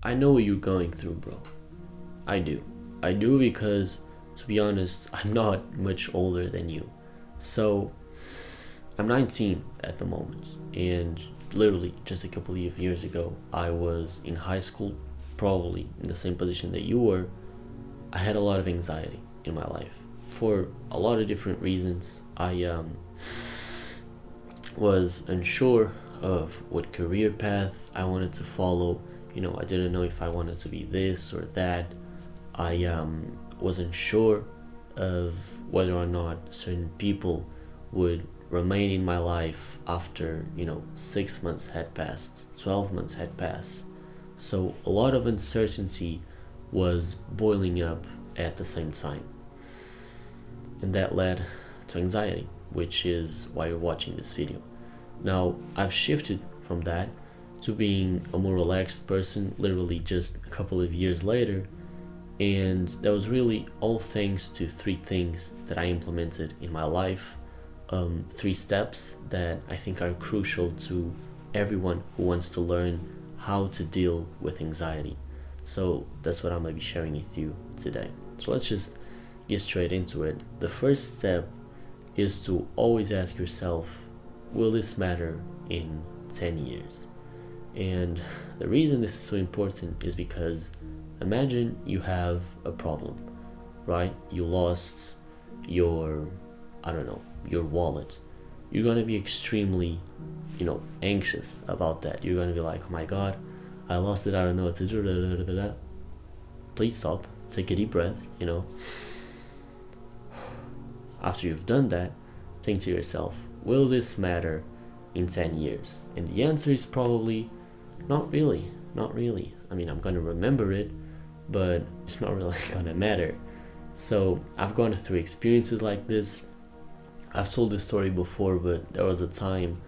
I know what you're going through, bro. I do. I do because, to be honest, I'm not much older than you. So, I'm 19 at the moment, and literally just a couple of years ago, I was in high school, probably in the same position that you were. I had a lot of anxiety in my life for a lot of different reasons. I was unsure of what career path I wanted to follow. I didn't know if I wanted to be this or that. I wasn't sure of whether or not certain people would remain in my life after 6 months had passed, 12 months had passed. So a lot of uncertainty was boiling up at the same time, and that led to anxiety, which is why you're watching this video. Now, I've shifted from that to being a more relaxed person literally just a couple of years later, and that was really all thanks to three things that I implemented in my life. Three steps that I think are crucial to everyone who wants to learn how to deal with anxiety. So that's what I'm going to be sharing with you today. So let's just get straight into it. The first step is to always ask yourself, will this matter in 10 years? And the reason this is so important is because imagine you have a problem, right? You lost your, your wallet. You're going to be extremely, anxious about that. You're going to be like, oh my God, I lost it. I don't know what to do. Please stop. Take a deep breath, After you've done that, think to yourself, will this matter in 10 years? And the answer is probably not really. Not really. I mean, I'm going to remember it, but it's not really going to matter. So I've gone through experiences like this. I've told this story before, but there was a time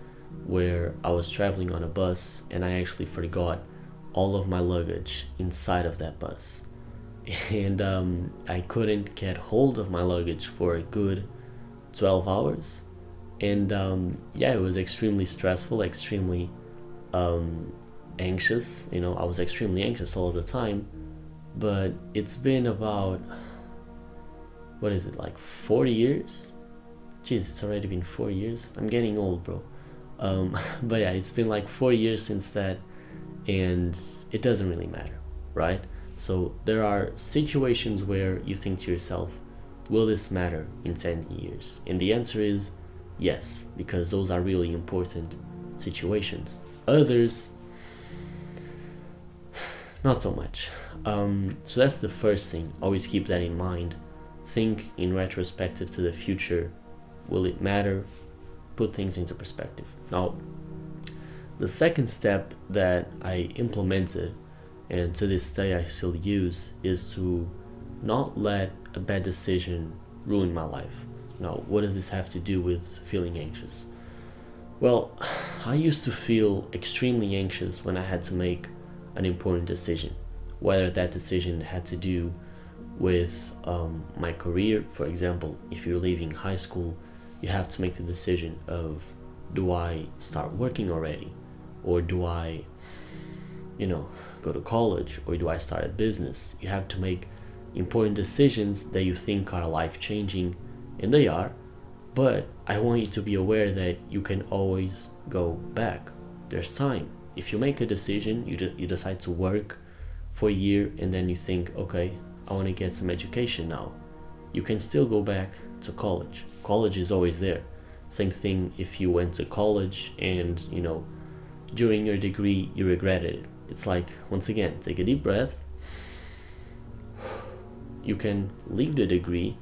where I was traveling on a bus and I actually forgot all of my luggage inside of that bus. And I couldn't get hold of my luggage for a good 12 hours. And it was extremely stressful, extremely anxious. I was extremely anxious all of the time. But it's been about, 40 years? Jeez, it's already been 4 years. I'm getting old, bro. But yeah, it's been like 4 years since that, and it doesn't really matter, right? So there are situations where you think to yourself, will this matter in 10 years? And the answer is yes, because those are really important situations. Others, not so much. So that's the first thing. Always keep that in mind. Think in retrospective to the future. Will it matter? Put things into perspective. Now, the second step that I implemented, and to this day I still use, is to not let a bad decision ruin my life. Now, what does this have to do with feeling anxious? Well, I used to feel extremely anxious when I had to make an important decision, whether that decision had to do with my career. For example, if you're leaving high school, you have to make the decision of, do I start working already? Or do I, go to college? Or do I start a business? You have to make important decisions that you think are life-changing, and they are, but I want you to be aware that you can always go back. There's time. If you make a decision, you decide to work for a year, and then you think, okay, I want to get some education now. You can still go back to college. College is always there. Same thing if you went to college and, during your degree you regretted it. It's like, once again, take a deep breath. You can leave the degree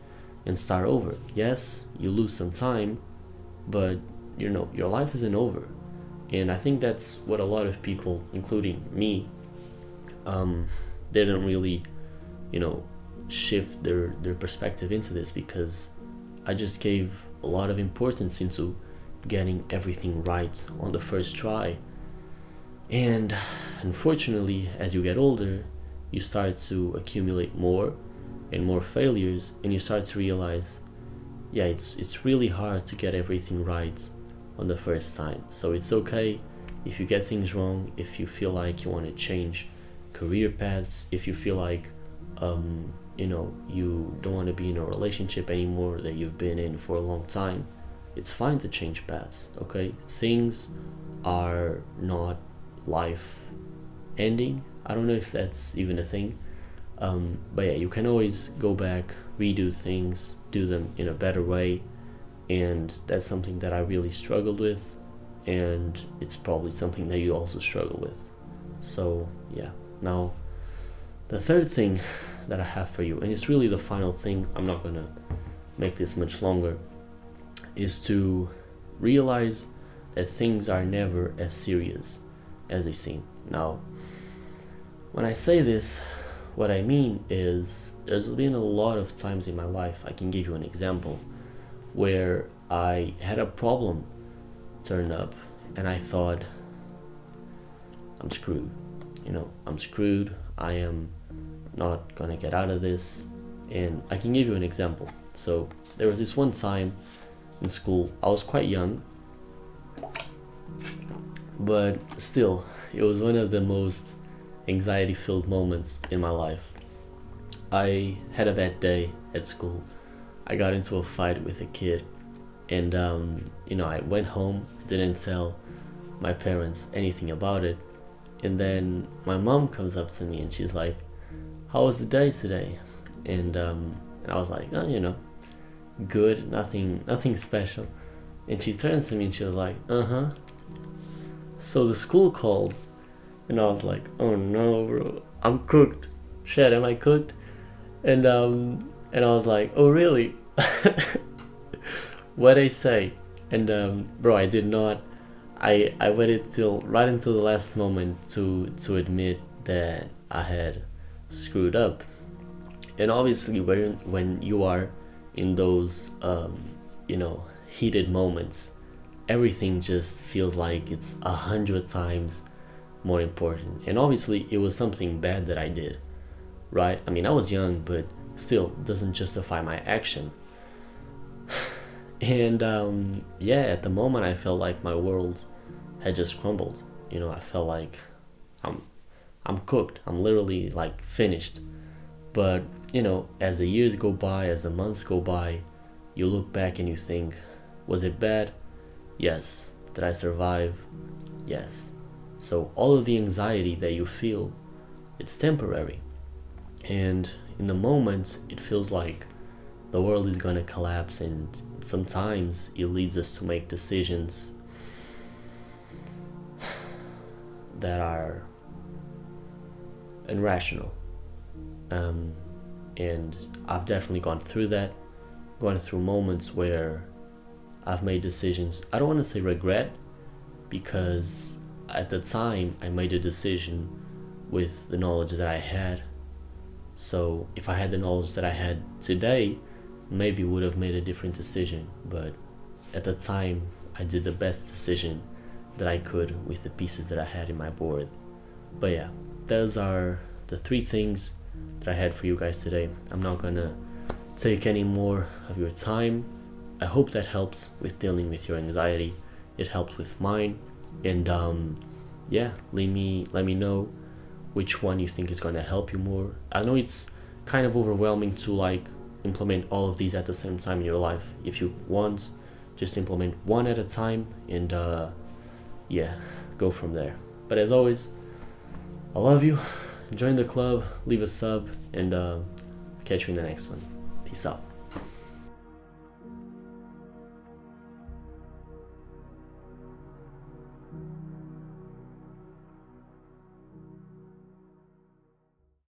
and start over. Yes, you lose some time, but your life isn't over. And I think that's what a lot of people, including me, they don't really, shift their perspective into this, because I just gave a lot of importance into getting everything right on the first try. And unfortunately, as you get older, you start to accumulate more and more failures, and you start to realize, it's really hard to get everything right on the first time. So it's okay if you get things wrong, if you feel like you want to change career paths, if you feel like you don't want to be in a relationship anymore that you've been in for a long time, it's fine to change paths. Okay, things are not life ending. I don't know if that's even a thing, but yeah, you can always go back, redo things, do them in a better way, and that's something that I really struggled with, and it's probably something that you also struggle with. So yeah, now the third thing that I have for you, and it's really the final thing, I'm not gonna make this much longer, is to realize that things are never as serious as they seem. Now, when I say this, what I mean is there's been a lot of times in my life, I can give you an example, where I had a problem turn up and I thought, I'm screwed. I'm screwed. I am not gonna get out of this. And I can give you an example. So there was this one time in school, I was quite young, but still, it was one of the most anxiety filled moments in my life. I had a bad day at school. I got into a fight with a kid, and I went home, didn't tell my parents anything about it, and then my mom comes up to me and she's like, "How was the day today?" And I was like, "Oh, good, nothing special." And she turns to me and she was like, "Uh-huh." So the school called, and I was like, "Oh no, bro, I'm cooked. Shit, am I cooked?" And I was like, "Oh really?" What I say? And bro, I did not. I waited till right until the last moment to admit that I had screwed up. And obviously, when you are in those heated moments, everything just feels like it's 100 times more important. And obviously, it was something bad that I did, right? I mean, I was young, but still doesn't justify my action. And at the moment, I felt like my world had just crumbled. I felt like I'm cooked. I'm literally like finished. But as the years go by, as the months go by, you look back and you think, was it bad? Yes. Did I survive? Yes. So all of the anxiety that you feel, it's temporary. And in the moment, it feels like the world is gonna collapse, and sometimes it leads us to make decisions that are irrational. And I've definitely gone through moments where I've made decisions. I don't want to say regret, because at the time I made a decision with the knowledge that I had. So if I had the knowledge that I had today, maybe would have made a different decision. But at the time, I did the best decision that I could with the pieces that I had in my board. But yeah, those are the 3 things that I had for you guys today. I'm not gonna take any more of your time. I hope that helps with dealing with your anxiety. It helped with mine. And let me know which one you think is gonna help you more. I know it's kind of overwhelming to like implement all of these at the same time in your life. If you want, just implement one at a time, and go from there. But as always, I love you. Join the club, leave a sub, and catch you in the next one. Peace out.